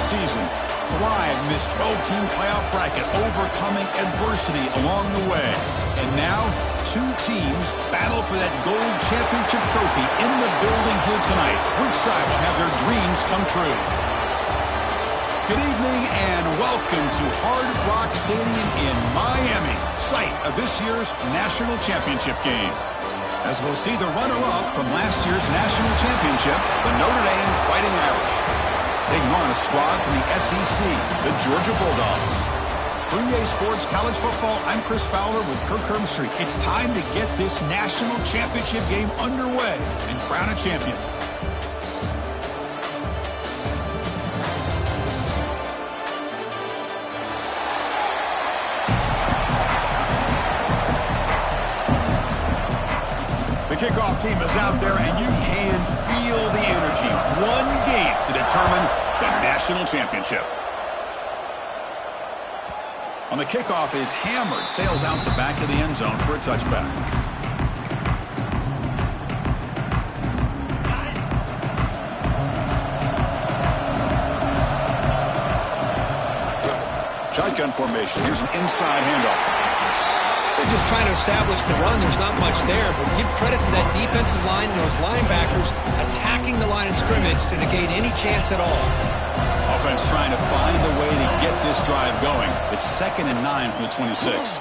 season. Thrive missed 12-team playoff bracket, overcoming adversity along the way. And now, two teams battle for that gold championship trophy in the building here tonight. Which side will have their dreams come true? Good evening and welcome to Hard Rock Stadium in Miami, site of this year's national championship game. As we'll see the runner-up from last year's national championship, the Notre Dame Fighting Irish, taking on a squad from the SEC, the Georgia Bulldogs. For EA Sports College Football, I'm Chris Fowler with Kirk Herbstreit. It's time to get this national championship game underway and crown a champion. The kickoff team is out there, and you can feel the energy. One game to determine the national championship. On the kickoff, it is hammered, sails out the back of the end zone for a touchback. Shotgun formation. Here's an inside handoff. They're just trying to establish the run. There's not much there, but give credit to that defensive line and those linebackers attacking the line of scrimmage to negate any chance at all. Offense trying to find a way to get this drive going. It's 2nd and 9 from the 26.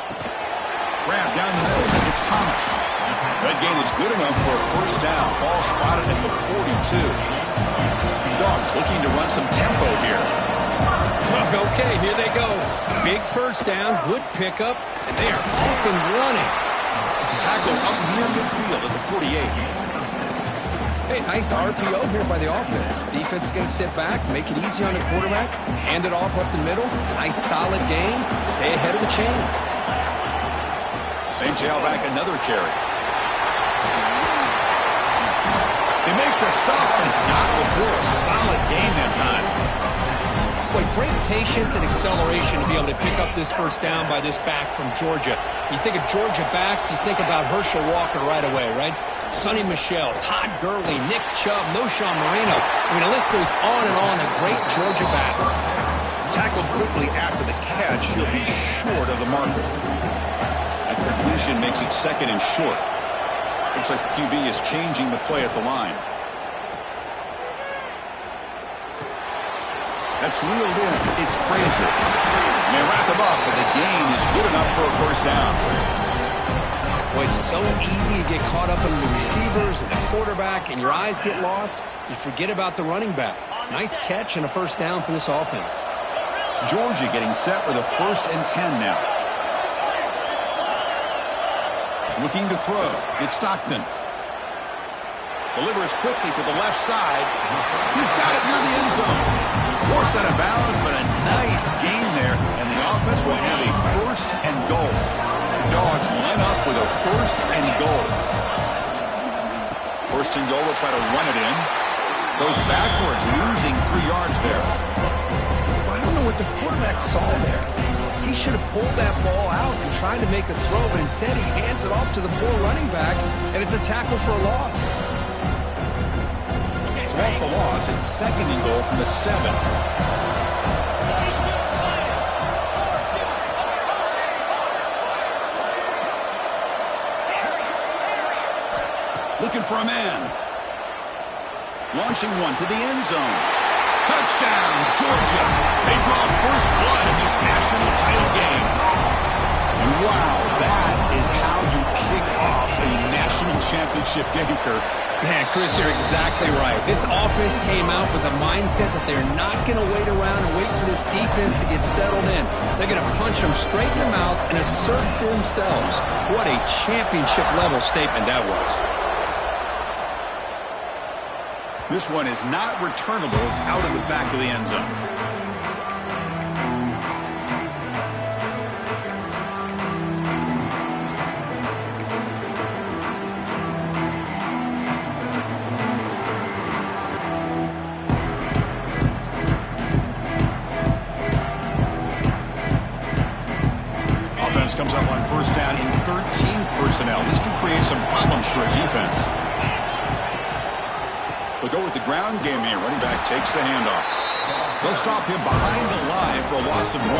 Grab down the middle. It's Thomas. That gain is good enough for a first down. Ball spotted at the 42. Dogs looking to run some tempo here. Okay, here they go. Big first down, good pickup, and they are off and running. Tackle up near midfield at the 48. Hey, nice RPO here by the offense. Defense is going to sit back, make it easy on the quarterback, hand it off up the middle. Nice solid game. Stay ahead of the chains. Same tailback, another carry. They make the stop, and not before a solid gain that time. Boy, great patience and acceleration to be able to pick up this first down by this back from Georgia. You think of Georgia backs, you think about Herschel Walker right away, right? Sonny Michel, Todd Gurley, Nick Chubb, Knowshon Moreno. I mean, the list goes on and on of great Georgia backs. Tackled quickly after the catch, he'll be short of the marker. That completion makes it 2nd and short. Looks like the QB is changing the play at the line. That's reeled in. It's Frazier. And they wrap him up, but the gain is good enough for a first down. Boy, it's so easy to get caught up in the receivers and the quarterback, and your eyes get lost. You forget about the running back. Nice catch and a first down for this offense. Georgia getting set for the 1st and 10 now. Looking to throw. It's Stockton. Delivers quickly to the left side. He's got it near the end zone. Forced out of bounds, but a nice gain there, and the offense will have a 1st and goal. The Dogs line up with a 1st and goal. 1st and goal, they'll try to run it in. Goes backwards, losing 3 yards there. I don't know what the quarterback saw there. He should have pulled that ball out and tried to make a throw, but instead he hands it off to the poor running back, and it's a tackle for a loss. So off the loss, it's 2nd and goal from the 7. Looking for a man. Launching one to the end zone. Touchdown, Georgia. They draw first blood in this national title game. And wow, that is how you kick off a national championship game, Kirk. Man, Chris, you're exactly right. This offense came out with a mindset that they're not going to wait around and wait for this defense to get settled in. They're going to punch them straight in the mouth and assert themselves. What a championship-level statement that was. This one is not returnable. It's out of the back of the end zone. Offense comes up on first down in 13 personnel. This could create some problems for a defense. They'll go with the ground game here. Running back takes the handoff. They'll stop him behind the line for a loss of 1.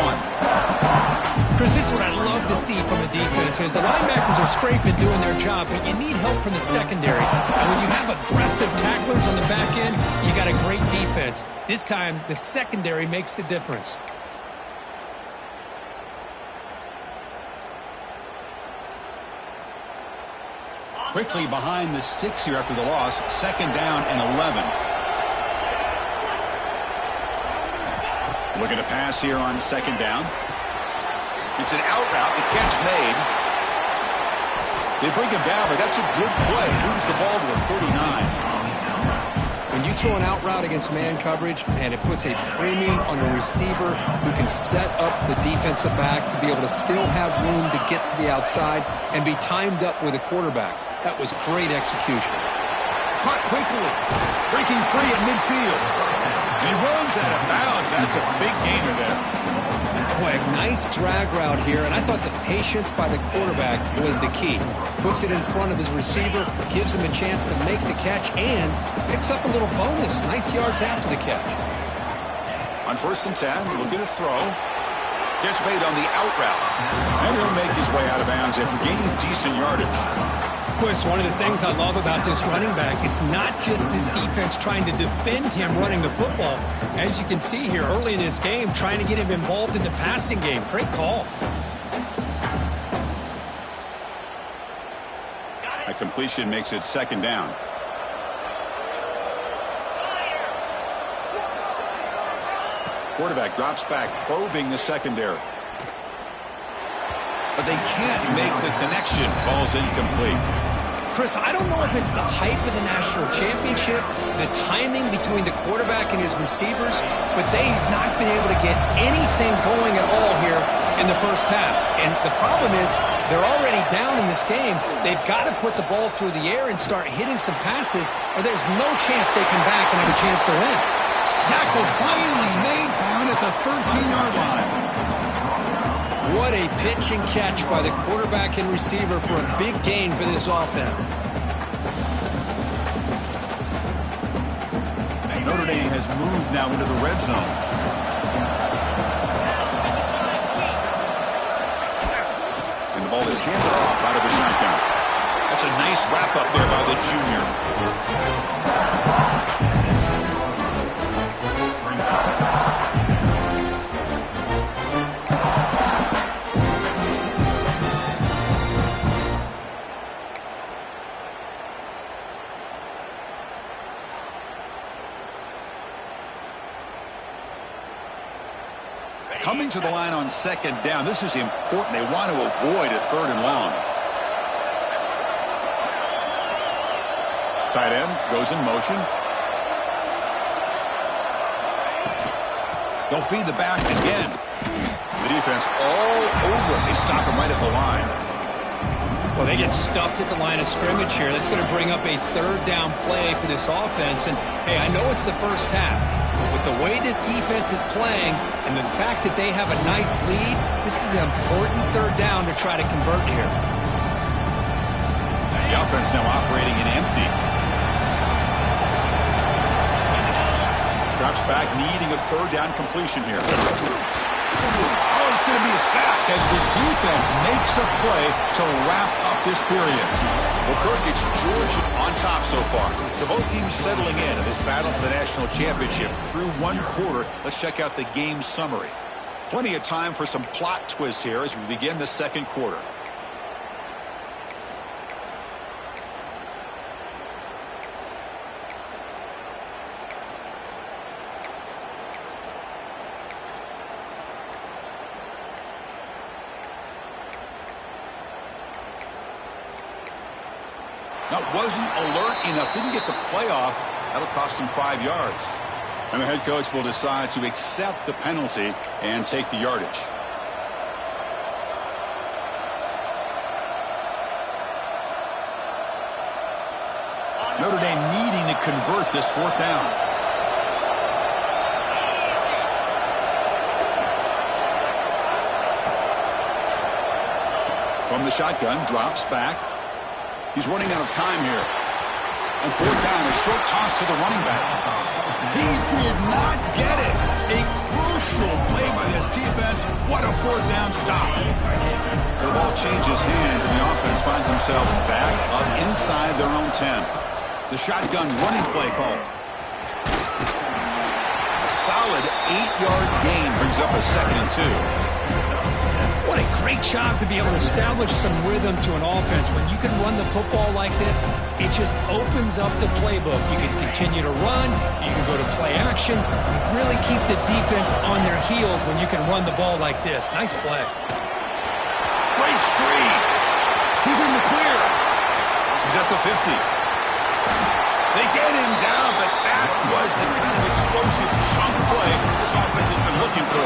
Chris, this is what I love to see from the defense is the linebackers are scraping, doing their job, but you need help from the secondary. And when you have aggressive tacklers on the back end, you got a great defense. This time, the secondary makes the difference. Quickly behind the sticks here after the loss. 2nd down and 11. Looking to pass here on 2nd down. It's an out route. The catch made. They bring him down, but that's a good play. Moves the ball to the 39. When you throw an out route against man coverage, and it puts a premium on a receiver who can set up the defensive back to be able to still have room to get to the outside and be timed up with a quarterback. That was great execution. Caught quickly. Breaking free at midfield. And he runs out of bounds. That's a big gainer there. Boy, a nice drag route here, and I thought the patience by the quarterback was the key. Puts it in front of his receiver, gives him a chance to make the catch, and picks up a little bonus. Nice yards after the catch. On 1st and 10, look at a throw. Catch made on the out route. And he'll make his way out of bounds after gaining decent yardage. Of course, one of the things I love about this running back, it's not just this defense trying to defend him running the football. As you can see here early in this game, trying to get him involved in the passing game. Great call. A completion makes it 2nd down. Quarterback drops back, probing the secondary. But they can't make the connection. Ball's incomplete. Chris, I don't know if it's the hype of the national championship, the timing between the quarterback and his receivers, but they have not been able to get anything going at all here in the first half. And the problem is they're already down in this game. They've got to put the ball through the air and start hitting some passes, or there's no chance they come back and have a chance to win. Tackle finally made down at the 13-yard line. What a pitch and catch by the quarterback and receiver for a big gain for this offense. Notre Dame has moved now into the red zone. And the ball is handed off out of the shotgun. That's a nice wrap up there by the junior. Coming to the line on 2nd down. This is important. They want to avoid a 3rd and long. Tight end goes in motion. They'll feed the back again. The defense all over it. They stop him right at the line. Well, they get stuffed at the line of scrimmage here. That's going to bring up a 3rd down play for this offense. And, hey, I know it's the first half. With the way this defense is playing and the fact that they have a nice lead, this is an important 3rd down to try to convert here. The offense now operating in empty. Drops back, needing a 3rd down completion here. Oh, it's going to be a sack as the defense makes a play to wrap up this period. Well, Kirk, it's Georgia on top so far. So both teams settling in this battle for the national championship through 1 quarter. Let's check out the game summary. Plenty of time for some plot twists here as we begin the 2nd quarter. Now, wasn't alert enough, didn't get the play off. That'll cost him 5 yards. And the head coach will decide to accept the penalty and take the yardage. Notre Dame needing to convert this 4th down. From the shotgun, drops back. He's running out of time here. And fourth down, a short toss to the running back. He did not get it. A crucial play by this defense. What a fourth down stop. So the ball changes hands, and the offense finds themselves back up inside their own 10. The shotgun running play call. A solid 8-yard gain brings up a 2nd and 2. What a great job to be able to establish some rhythm to an offense. When you can run the football like this, it just opens up the playbook. You can continue to run. You can go to play action. You really keep the defense on their heels when you can run the ball like this. Nice play. Great streak. He's in the clear. He's at the 50. They get him down, but that was the kind of explosive chunk play this offense has been looking for.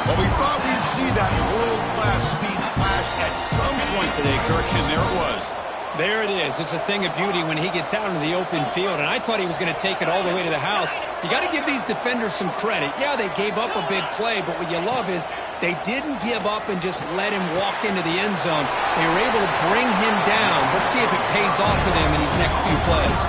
Well, we thought we'd see that world-class speed flash at some point today, Kirk, and there it was. There it is. It's a thing of beauty when he gets out into the open field, and I thought he was going to take it all the way to the house. You got to give these defenders some credit. Yeah, they gave up a big play, but what you love is they didn't give up and just let him walk into the end zone. They were able to bring him down. Let's see if it pays off for them in these next few plays.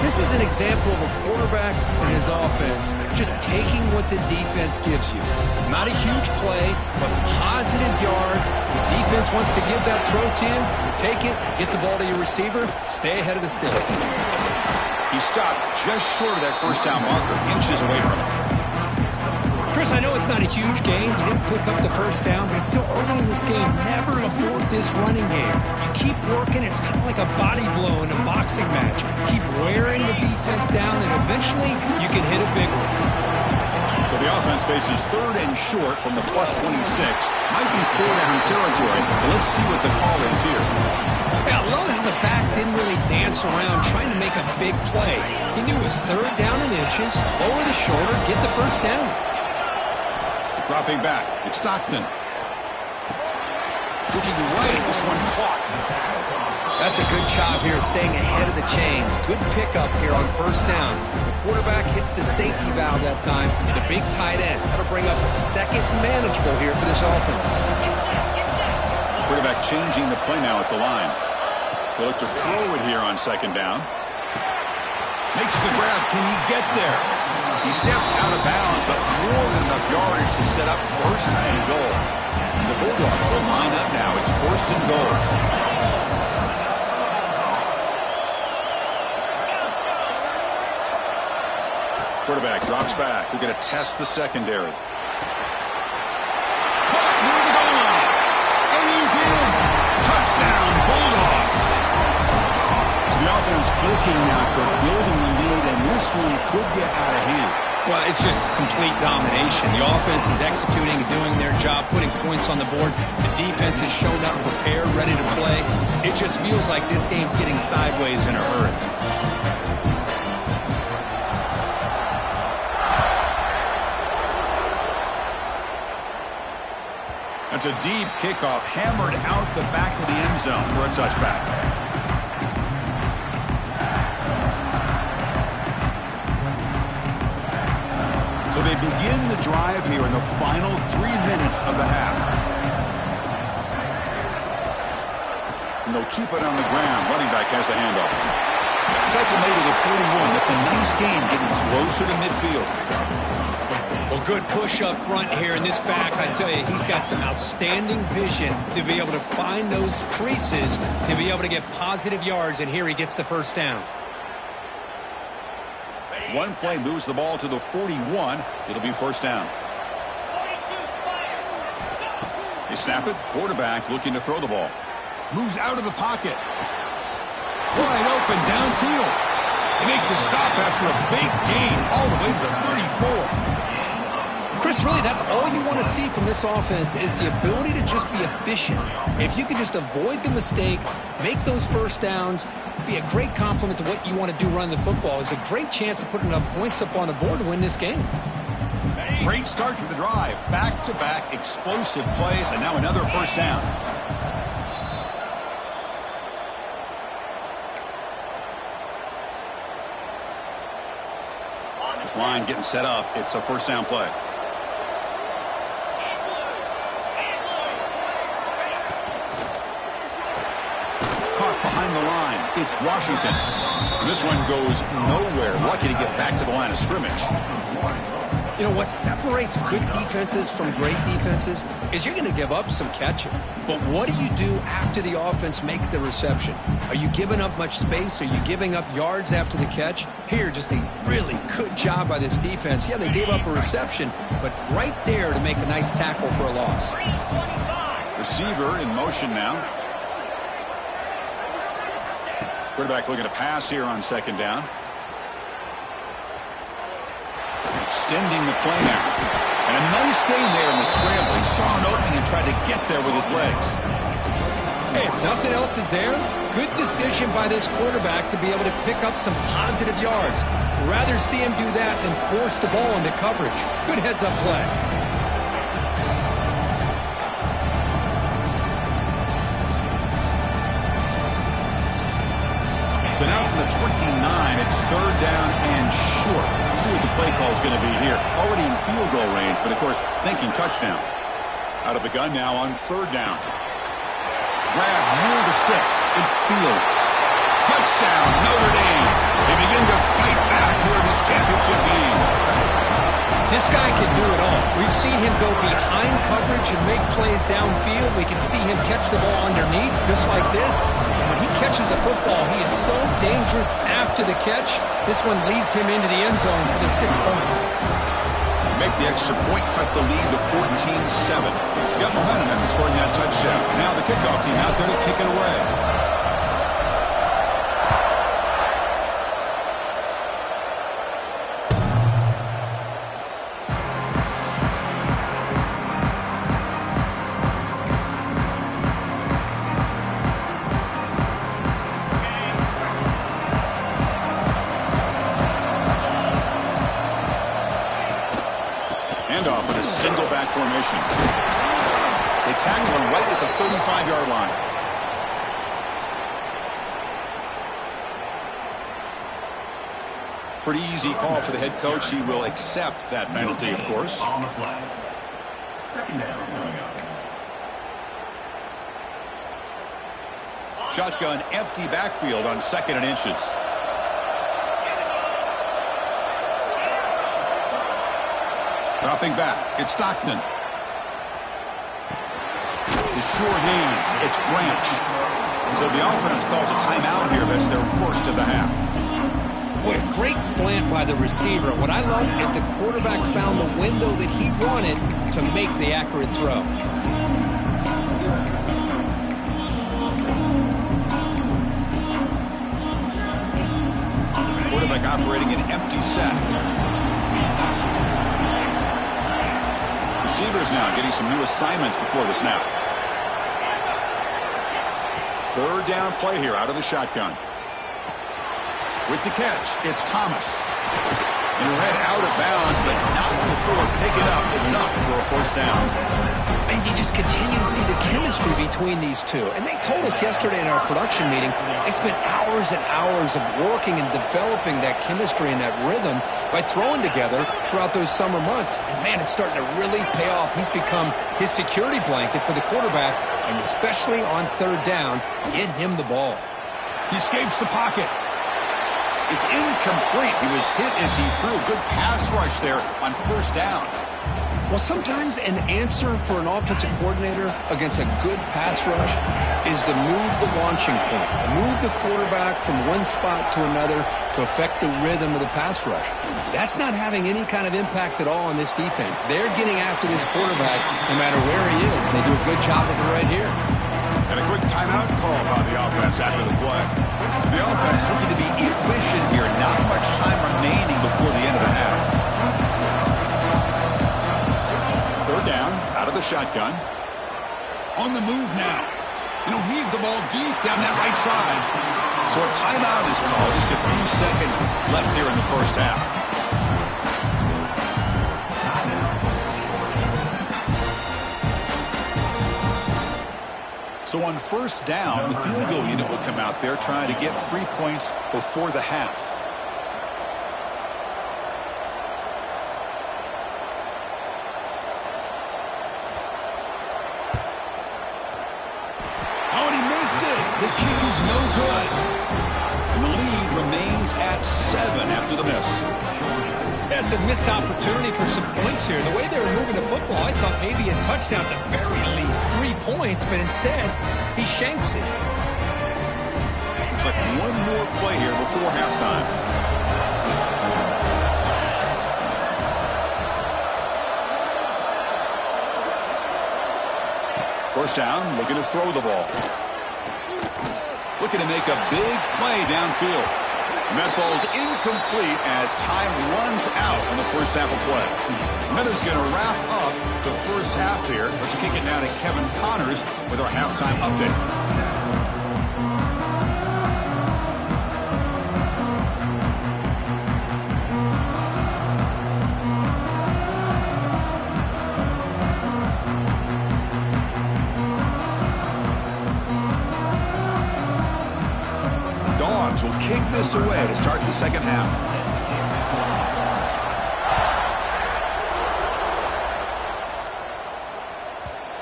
This is an example of a quarterback and his offense just taking what the defense gives you. Not a huge play, but positive yards. The defense wants to give that throw to you. You take it, get the ball to your receiver, stay ahead of the sticks. He stopped just short of that first down marker, inches away from it. Chris, I know it's not a huge gain. You didn't pick up the first down, but it's still early in this game. Never abort this running game. You keep working. It's kind of like a body blow in a boxing match. Keep wearing the defense down, and eventually you can hit a big one. So the offense faces 3rd and short from the +26. Might be 4-down territory. Let's see what the call is here. Yeah, I love how the back didn't really dance around trying to make a big play. He knew it was 3rd down in inches, lower the shoulder, get the first down. Dropping back, it's Stockton. Looking right, this one caught. That's a good job here, staying ahead of the chains. Good pickup here on first down. The quarterback hits the safety valve that time. The big tight end. That'll bring up a 2nd manageable here for this offense. Quarterback changing the play now at the line. They'll look to throw it here on 2nd down. Makes the grab. Can he get there? He steps out of bounds, but more than enough yardage to set up 1st and goal. And the Bulldogs will line up now. It's 1st and goal. Quarterback drops back. We're going to test the secondary. Caught near the goal line. And he's in. Touchdown, Bulldogs. So the offense clicking now, building the lead, and this one could get out of hand. Well, it's just complete domination. The offense is executing and doing their job, putting points on the board. The defense has shown up prepared, ready to play. It just feels like this game's getting sideways in a hurry. That's a deep kickoff, hammered out the back of the end zone for a touchback. So they begin the drive here in the final 3 minutes of the half. And they'll keep it on the ground. Running back has the handoff. Tackle made it at 41. That's a nice gain, getting closer to midfield. Well, good push up front here in this back. I tell you, he's got some outstanding vision to be able to find those creases, to be able to get positive yards, and here he gets the first down. One play moves the ball to the 41. It'll be first down. They snap it. Quarterback looking to throw the ball. Moves out of the pocket. Wide open downfield. They make the stop after a big gain all the way to the 34. Chris, really, that's all you want to see from this offense is the ability to just be efficient. If you can just avoid the mistake, make those first downs, be a great compliment to what you want to do running the football. It's a great chance to put enough points up on the board to win this game. Great start to the drive. Back-to-back explosive plays, and now another first down. This line getting set up. It's a first down play. Caught behind the line. It's Washington. And this one goes nowhere. Lucky to get back to the line of scrimmage. You know, what separates good defenses from great defenses is you're going to give up some catches. But what do you do after the offense makes the reception? Are you giving up much space? Are you giving up yards after the catch? Here, just a really good job by this defense. Yeah, they gave up a reception, but right there to make a nice tackle for a loss. Receiver in motion now. Quarterback looking to pass here on second down. Extending the play now. And a nice gain there in the scramble. He saw an opening and tried to get there with his legs. Hey, if nothing else is there, good decision by this quarterback to be able to pick up some positive yards. Rather see him do that than force the ball into coverage. Good heads-up play. So now from the 29, it's third down and short. Let's see what the play call is going to be here. Already in field goal range, but of course, thinking touchdown. Out of the gun now on third down. Grab near the sticks. It's Fields. Touchdown, Notre Dame. They begin to fight back here in this championship game. This guy can do it all. We've seen him go behind coverage and make plays downfield. We can see him catch the ball underneath, just like this. And when he catches a football, he is so dangerous after the catch. This one leads him into the end zone for the 6 points. Make the extra point, cut the lead to 14-7. Got momentum after scoring that touchdown. Now the kickoff team out there to kick it away. Handoff in a single back formation. They tackle him right at the 35-yard line. Pretty easy call for the head coach. He will accept that penalty, of course. On the flag. Second down coming up. Shotgun, empty backfield on second and inches. Dropping back, it's Stockton. The sure hands, it's Branch. So the offense calls a timeout here. That's their first of the half. Boy, a great slant by the receiver. What I love is the quarterback found the window that he wanted to make the accurate throw. Quarterback operating an empty set. Receivers now getting some new assignments before the snap. Third down play here out of the shotgun. With the catch, it's Thomas. And he led out of bounds, but not before picking up enough for a first down. And you just continue to see the chemistry between these two. And they told us yesterday in our production meeting, they spent hours and hours of working and developing that chemistry and that rhythm by throwing together throughout those summer months. And, man, it's starting to really pay off. He's become his security blanket for the quarterback, and especially on third down, get him the ball. He escapes the pocket. It's incomplete. He was hit as he threw a good pass rush there on first down. Well, sometimes an answer for an offensive coordinator against a good pass rush is to move the launching point, move the quarterback from one spot to another to affect the rhythm of the pass rush. That's not having any kind of impact at all on this defense. They're getting after this quarterback no matter where he is, and they do a good job of it right here. And a quick timeout call by the offense after the play. So the offense looking to be efficient here. Not much time remaining before the end of the half. Third down, out of the shotgun. On the move now. And he'll heave the ball deep down that right side. So a timeout is called. Just a few seconds left here in the first half. So on first down, the field goal unit will come out there trying to get 3 points before the half. Oh, and he missed it. The kick is no good. remains at 7 after the miss. That's a missed opportunity for some points here. The way they were moving the football, I thought maybe a touchdown at the very least, 3 points, but instead, he shanks it. Looks like one more play here before halftime. First down, looking to throw the ball. Looking to make a big play downfield. And that falls incomplete as time runs out in the first half of play. Miller's going to wrap up the first half here. Let's kick it now to Kevin Connors with our halftime update. Will kick this away to start the second half.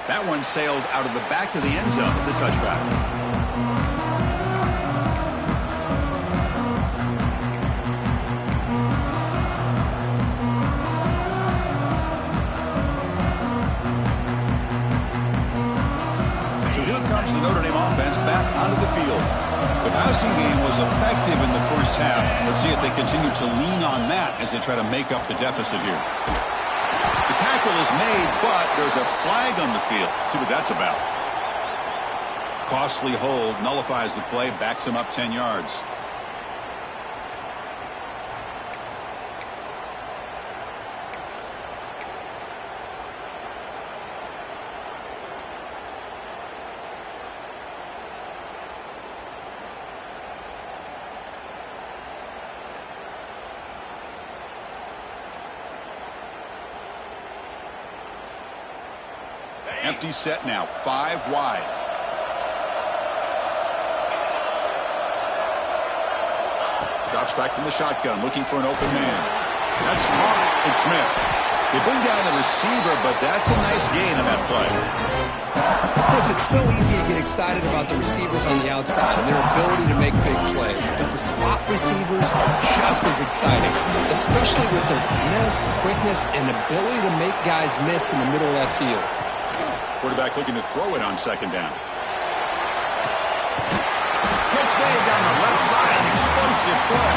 That one sails out of the back of the end zone with the touchback. The Notre Dame offense back onto the field. The passing game was effective in the first half. Let's see if they continue to lean on that as they try to make up the deficit here. The tackle is made, but there's a flag on the field. Let's see what that's about. Costly hold nullifies the play, backs him up 10 yards. Empty set now, 5 wide. Drops back from the shotgun, looking for an open man. That's Mark and Smith. They bring down the receiver, but that's a nice gain on that play. Chris, it's so easy to get excited about the receivers on the outside and their ability to make big plays, but the slot receivers are just as exciting, especially with their finesse, quickness, and ability to make guys miss in the middle of that field. Quarterback looking to throw it on second down. Catch made down the left side. Explosive play.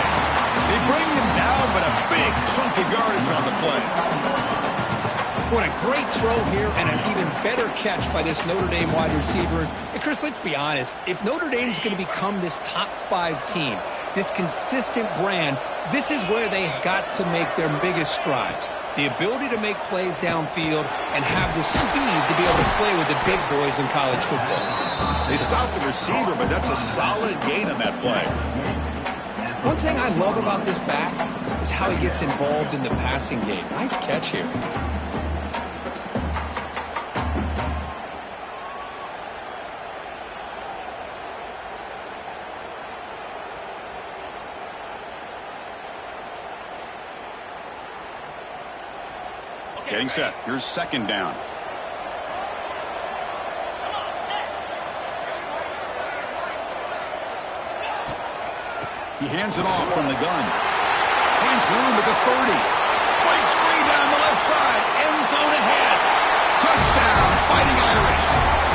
They bring him down, but a big chunk of yardage on the play. What a great throw here and an even better catch by this Notre Dame wide receiver. And Chris, let's be honest. If Notre Dame's going to become this top 5 team, this consistent brand, this is where they've got to make their biggest strides. The ability to make plays downfield and have the speed to be able to play with the big boys in college football. They stopped the receiver, but that's a solid gain on that play. One thing I love about this back is how he gets involved in the passing game. Nice catch here. Getting set. Here's second down. He hands it off from the gun. Finds room at the 30. Breaks free down the left side. End zone ahead. Touchdown, Fighting Irish.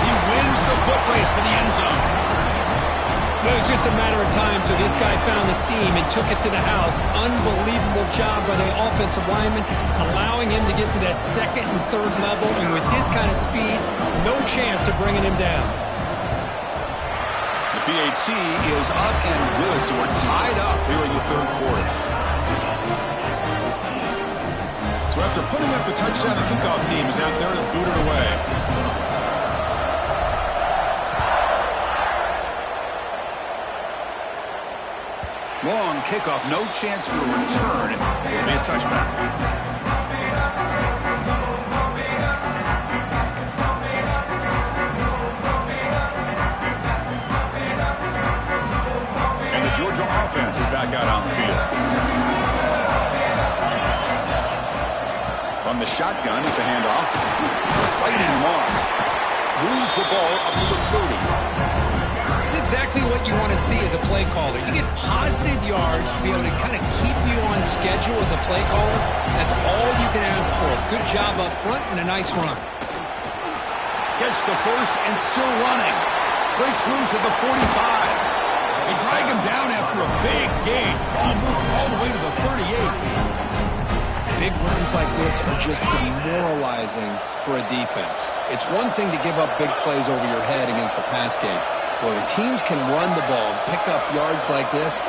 He wins the foot race to the end zone. It was just a matter of time till this guy found the seam and took it to the house. Unbelievable job by the offensive lineman, allowing him to get to that second and third level, and with his kind of speed, no chance of bringing him down. The PAT is up and good, so we're tied up here in the third quarter. So after putting up a touchdown, the kickoff team is out there to boot it away. Long kickoff, no chance for a return. It'll be a touchback. And the Georgia offense is back out on the field. From the shotgun, it's a handoff. Fighting him off. Moves the ball up to the 30. This is exactly what you want to see as a play caller. You get positive yards to be able to kind of keep you on schedule as a play caller. That's all you can ask for. Good job up front and a nice run. Gets the first and still running. Breaks loose at the 45. They drag him down after a big gain. Ball moved all the way to the 38. Big runs like this are just demoralizing for a defense. It's one thing to give up big plays over your head against the pass game. When teams can run the ball, pick up yards like this,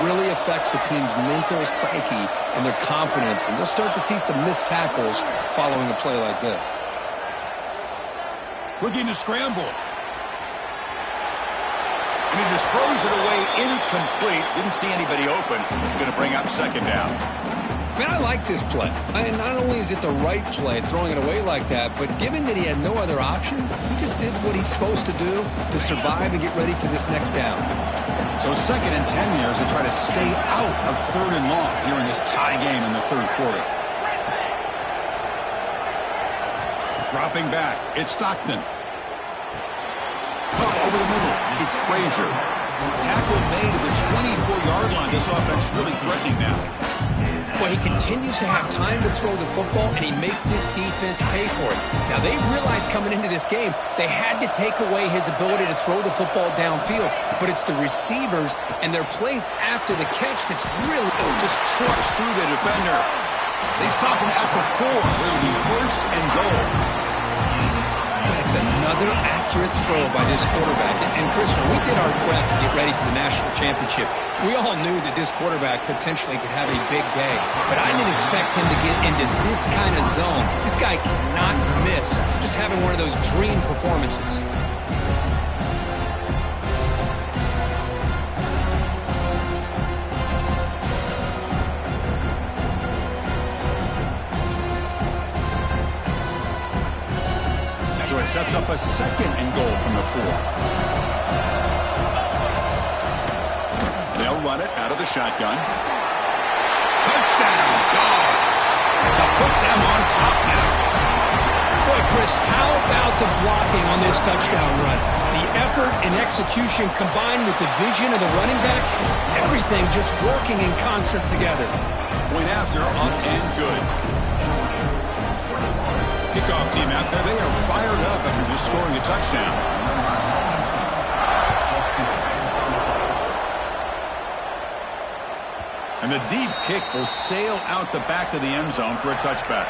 really affects the team's mental psyche and their confidence. And you'll start to see some missed tackles following a play like this. Looking to scramble. And he just throws it away incomplete. Didn't see anybody open. He's going to bring up second down. Man, I like this play. And not only is it the right play, throwing it away like that, but given that he had no other option, he just did what he's supposed to do to survive and get ready for this next down. So 2nd and 10 here as they try to stay out of 3rd and long here in this tie game in the 3rd quarter. Dropping back, it's Stockton. Over the middle, it's Frazier. Tackle made at the 24-yard line. This offense really threatening now. Well, he continues to have time to throw the football, and he makes this defense pay for it. Now, they realized coming into this game they had to take away his ability to throw the football downfield, but it's the receivers and their plays after the catch that's really just trucks through the defender. They stop him at the 4. It'll be 1st and goal. That's another accurate throw by this quarterback. And Chris, when we did our prep to get ready for the national championship, we all knew that this quarterback potentially could have a big day. But I didn't expect him to get into this kind of zone. This guy cannot miss. Just having one of those dream performances. So it sets up a 2nd and goal from the 4. They'll run it out of the shotgun. Touchdown, Dogs, to put them on top now. Boy, Chris, how about the blocking on this touchdown run? The effort and execution combined with the vision of the running back, everything just working in concert together. Point after, up and good. Kickoff team out there, they are fired up after just scoring a touchdown. And the deep kick will sail out the back of the end zone for a touchback.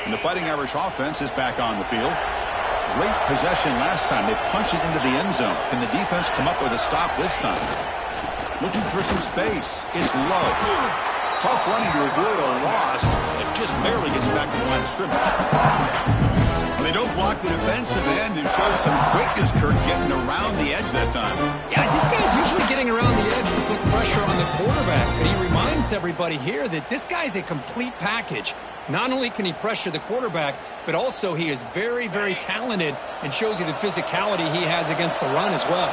And the Fighting Irish offense is back on the field. Great possession last time. They punched it into the end zone. Can the defense come up with a stop this time? Looking for some space. It's low. Tough running to avoid a loss. It just barely gets back to the line of scrimmage. And they don't block the defensive end and show some quickness, Kirk, getting around the edge that time. Yeah, this guy's usually getting around the edge to put pressure on the quarterback. But he reminds everybody here that this guy's a complete package. Not only can he pressure the quarterback, but also he is very, very talented and shows you the physicality he has against the run as well.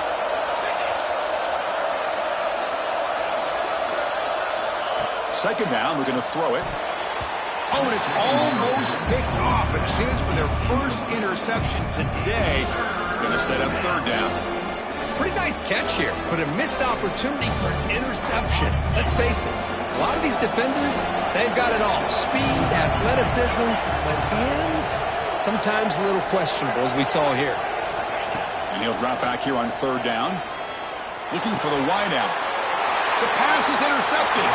Second down, we're going to throw it. Oh, and it's almost picked off. A chance for their first interception today. Going to set up 3rd down. Pretty nice catch here, but a missed opportunity for an interception. Let's face it, a lot of these defenders, they've got it all. Speed, athleticism, but hands, sometimes a little questionable, as we saw here. And he'll drop back here on 3rd down. Looking for the wideout. The pass is intercepted.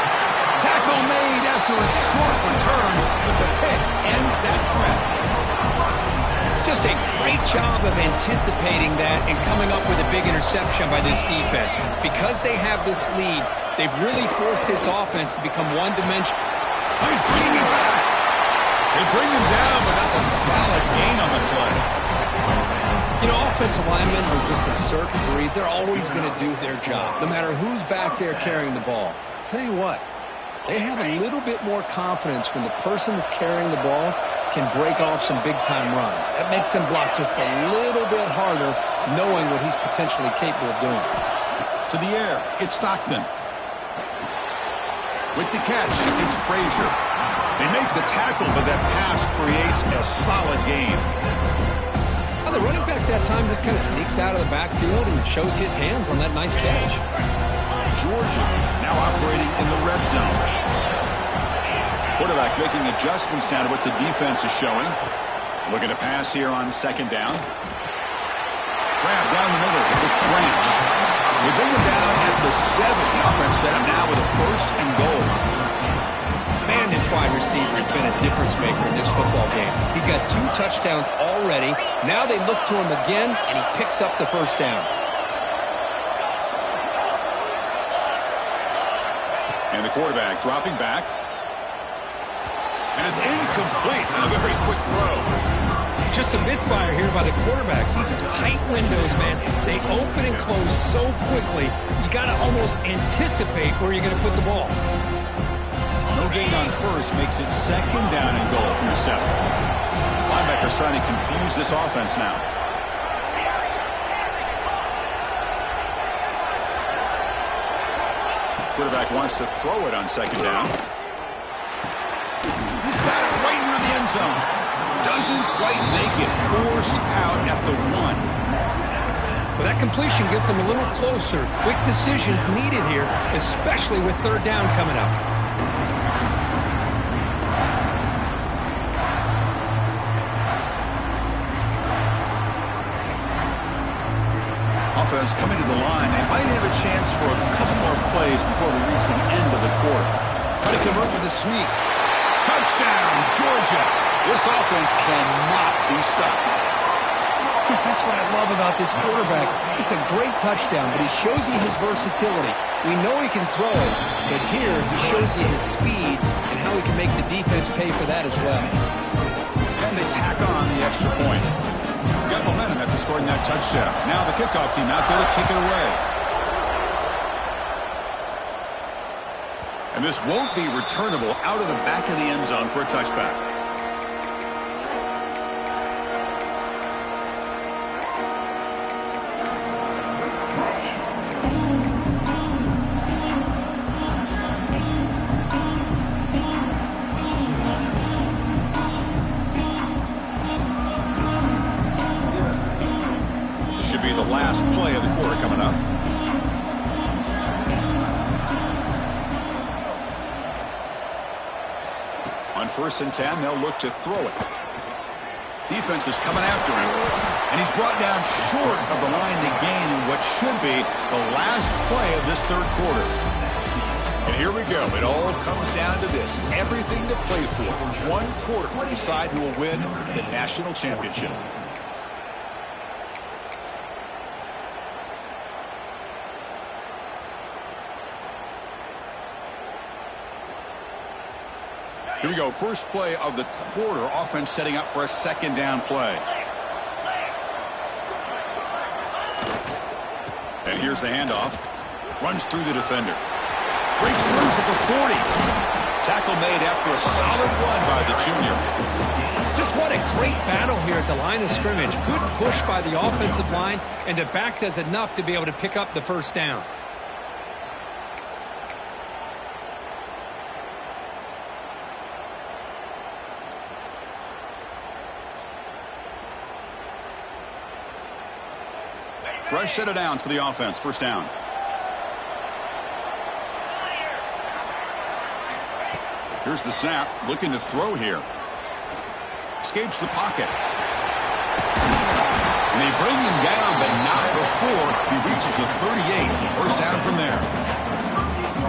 Tackle made after a short return, but the pick ends that threat. Just a great job of anticipating that and coming up with a big interception by this defense. Because they have this lead, they've really forced this offense to become one-dimensional. Oh, he's bringing him back. They bring him down, but that's a solid gain on the play. You know, offensive linemen are just a certain breed. They're always going to do their job, no matter who's back there carrying the ball. I'll tell you what, they have a little bit more confidence when the person that's carrying the ball can break off some big-time runs. That makes them block just a little bit harder knowing what he's potentially capable of doing. To the air, it's Stockton. With the catch, it's Frazier. They make the tackle, but that pass creates a solid gain. Well, the running back that time just kind of sneaks out of the backfield and shows his hands on that nice catch. Georgia now operating in the red zone. Quarterback making adjustments down to what the defense is showing. Looking to pass here on second down. Grab down the middle. It's Branch. They bring him down at the 7. The offense set him now with a 1st and goal. Man, this wide receiver has been a difference maker in this football game. He's got 2 touchdowns already. Now they look to him again, and he picks up the 1st down. And the quarterback dropping back. And it's incomplete on a very quick throw. Just a misfire here by the quarterback. These are tight windows, man. They open and close so quickly, you got to almost anticipate where you're going to put the ball. No gain on first makes it 2nd down and goal from the 7. Linebackers trying to confuse this offense now. Quarterback wants to throw it on 2nd down. He's got it right near the end zone. Doesn't quite make it. Forced out at the 1. Well, that completion gets him a little closer. Quick decisions needed here, especially with 3rd down coming up. Offense coming to the line. They might have a chance for a couple more plays before we reach the end of the quarter. Try to convert with a sneak. Touchdown, Georgia. This offense cannot be stopped. Chris, that's what I love about this quarterback. It's a great touchdown, but he shows you his versatility. We know he can throw it, but here he shows you his speed and how he can make the defense pay for that as well. And they tack on the extra point. Got momentum after scoring that touchdown. Now the kickoff team out there to kick it away. And this won't be returnable out of the back of the end zone for a touchback. This should be the last play of the quarter coming up. On 1st and 10, they'll look to throw it. Defense is coming after him. And he's brought down short of the line to gain in what should be the last play of this 3rd quarter. And here we go. It all comes down to this. Everything to play for. 1 quarter to decide who will win the national championship. Here we go. First play of the quarter. Offense setting up for a 2nd down play. And here's the handoff. Runs through the defender. Breaks loose at the 40. Tackle made after a solid run by the junior. Just what a great battle here at the line of scrimmage. Good push by the offensive line, and the back does enough to be able to pick up the 1st down. Fresh set of downs for the offense. 1st down. Here's the snap. Looking to throw here. Escapes the pocket. And they bring him down, but not before he reaches the 38. 1st down from there.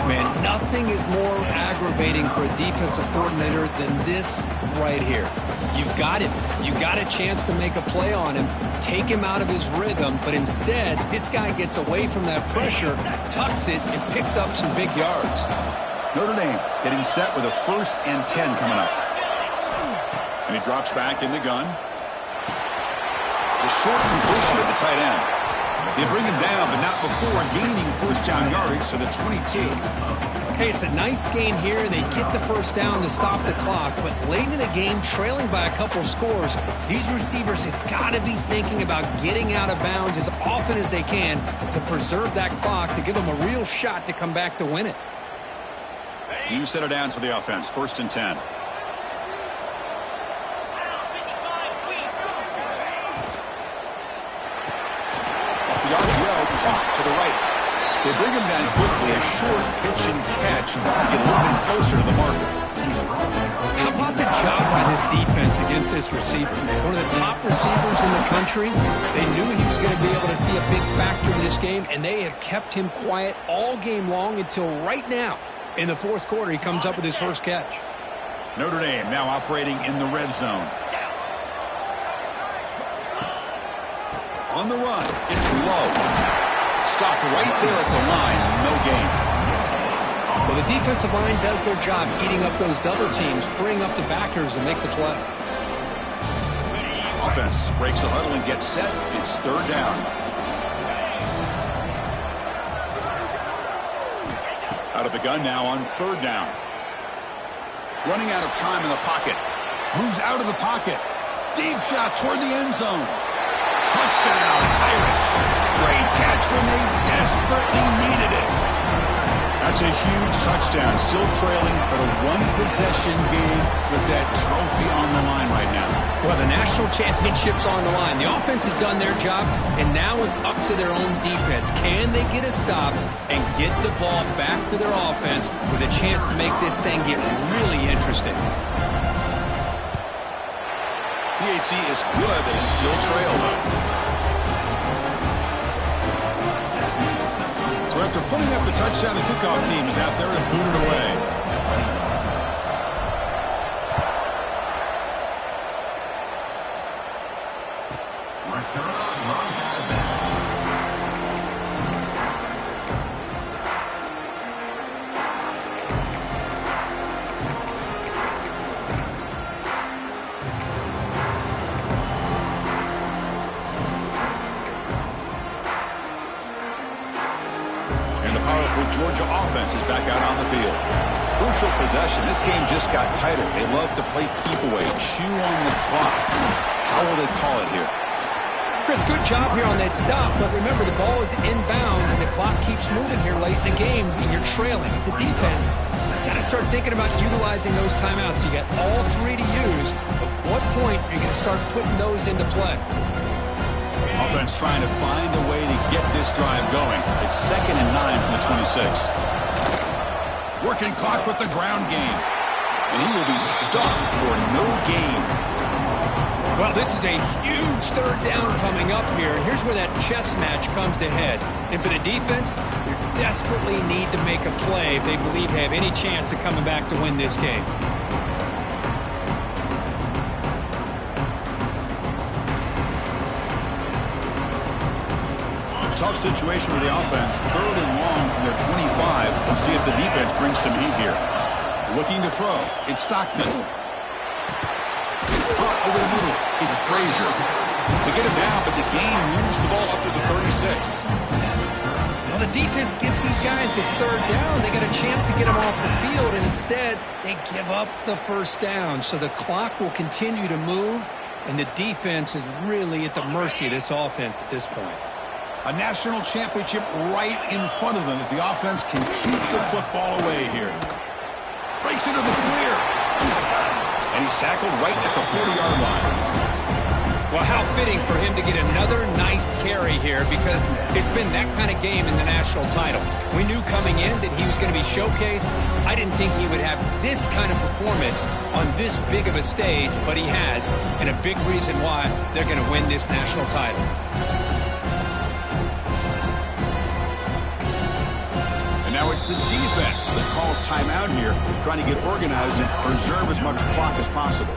Man, nothing is more aggravating for a defensive coordinator than this right here. You've got him. You've got a chance to make a play on him, take him out of his rhythm, but instead, this guy gets away from that pressure, tucks it, and picks up some big yards. Notre Dame getting set with a 1st and 10 coming up. And he drops back in the gun. A short completion at the tight end. They bring him down, but not before gaining first down yardage to the 22. Hey, it's a nice gain here. They get the first down to stop the clock, but late in the game, trailing by a couple scores, these receivers have got to be thinking about getting out of bounds as often as they can to preserve that clock, to give them a real shot to come back to win it. You set it down to the offense, 1st and 10. To the right. They bring him down quickly, a short pitch and catch to get a little bit closer to the marker. How about the job by this defense against this receiver? One of the top receivers in the country. They knew he was going to be able to be a big factor in this game, and they have kept him quiet all game long until right now. In the 4th quarter, he comes up with his first catch. Notre Dame now operating in the red zone. On the run, it's low. Stopped right there at the line, no gain. Well, the defensive line does their job eating up those double teams, freeing up the backers to make the play. Offense breaks the huddle and gets set. It's 3rd down. Out of the gun now on 3rd down. Running out of time in the pocket. Moves out of the pocket. Deep shot toward the end zone. Touchdown, Irish. Great catch when they desperately needed it. That's a huge touchdown. Still trailing, but a one-possession game with that trophy on the line right now. Well, the national championship's on the line. The offense has done their job, and now it's up to their own defense. Can they get a stop and get the ball back to their offense with a chance to make this thing get really interesting? PHC is good. They still trail, though. So after putting up the touchdown, the kickoff team is out there and booted away. Georgia offense is back out on the field. Crucial possession. This game just got tighter. They love to play keep away, chew on the clock. How will they call it here? Chris, good job here on that stop, but remember the ball is inbounds and the clock keeps moving here late in the game and you're trailing. As a defense, you got to start thinking about utilizing those timeouts. You got all 3 to use. At what point are you going to start putting those into play? Offense trying to find a way to get this drive going. It's 2nd and 9 from the 26. Working clock with the ground game. And he will be stuffed for no gain. Well, this is a huge 3rd down coming up here. And here's where that chess match comes to head. And for the defense, they desperately need to make a play if they believe they have any chance of coming back to win this game. Tough situation for the offense. 3rd and long from their 25. Let's see if the defense brings some heat here. Looking to throw. It's Stockton. Caught over the middle. It's Frazier. They get him down, but the gain moves the ball up to the 36. Well, the defense gets these guys to 3rd down. They got a chance to get them off the field, and instead they give up the first down. So the clock will continue to move, and the defense is really at the mercy of this offense at this point. A national championship right in front of them if the offense can keep the football away here. Breaks into the clear. And he's tackled right at the 40-yard line. Well, how fitting for him to get another nice carry here because it's been that kind of game in the national title. We knew coming in that he was going to be showcased. I didn't think he would have this kind of performance on this big of a stage, but he has, and a big reason why they're going to win this national title. Now it's the defense that calls timeout here, trying to get organized and preserve as much clock as possible.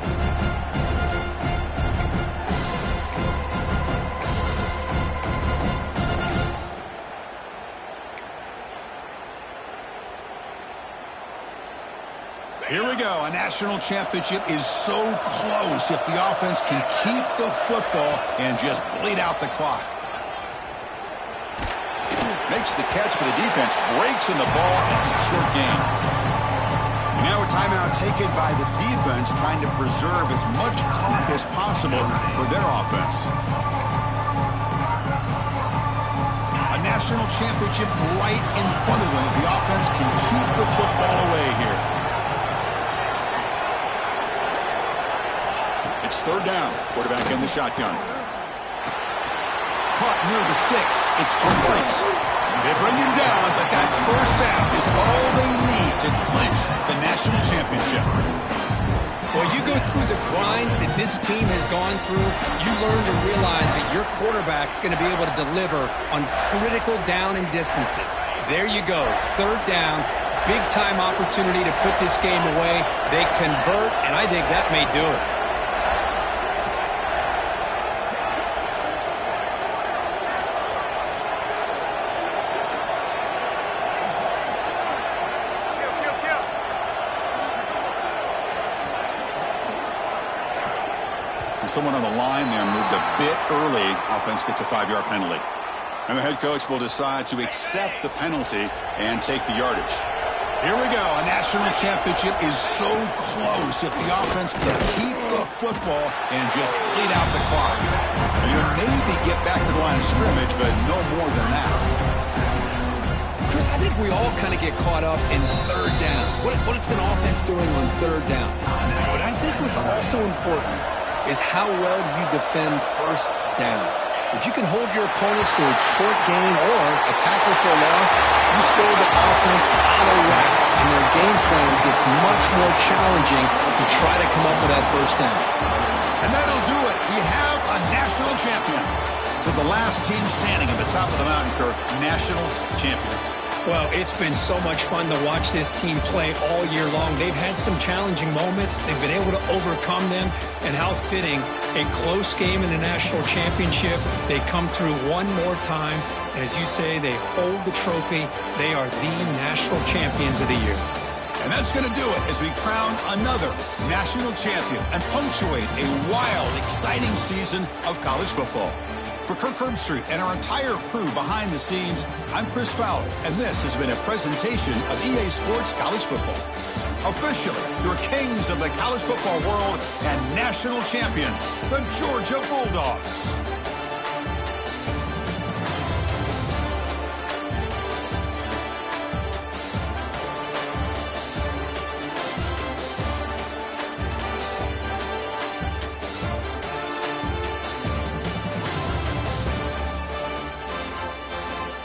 Here we go. A national championship is so close if the offense can keep the football and just bleed out the clock. Makes the catch, but the defense breaks in the ball, and it's a short gain. And now a timeout taken by the defense, trying to preserve as much clock as possible for their offense. A national championship right in front of them if the offense can keep the football away here. It's third down. Quarterback in the shotgun. Caught near the sticks. It's 2 points. They bring him down, but that first down is all they need to clinch the national championship. Well, you go through the grind that this team has gone through, you learn to realize that your quarterback's going to be able to deliver on critical down and distances. There you go, third down, big-time opportunity to put this game away. They convert, and I think that may do it. Someone on the line there moved a bit early. Offense gets a 5-yard penalty. And the head coach will decide to accept the penalty and take the yardage. Here we go. A national championship is so close if the offense can keep the football and just bleed out the clock. And you maybe get back to the line of scrimmage, but no more than that. Chris, I think we all kind of get caught up in third down. What's an offense doing on third down? But I think what's also important is how well you defend first down. If you can hold your opponents to a short gain or a tackle for a loss, you throw the offense out of whack, and their game plan gets much more challenging to try to come up with that first down. And that'll do it. We have a national champion. With the last team standing at the top of the mountain, Kirk, national champions. Well, it's been so much fun to watch this team play all year long. They've had some challenging moments. They've been able to overcome them. And how fitting, a close game in the national championship. They come through one more time. And as you say, they hold the trophy. They are the national champions of the year. And that's going to do it as we crown another national champion and punctuate a wild, exciting season of college football. For Kirk Herbstreit and our entire crew behind the scenes, I'm Chris Fowler, and this has been a presentation of EA Sports College Football. Officially, your kings of the college football world and national champions, the Georgia Bulldogs.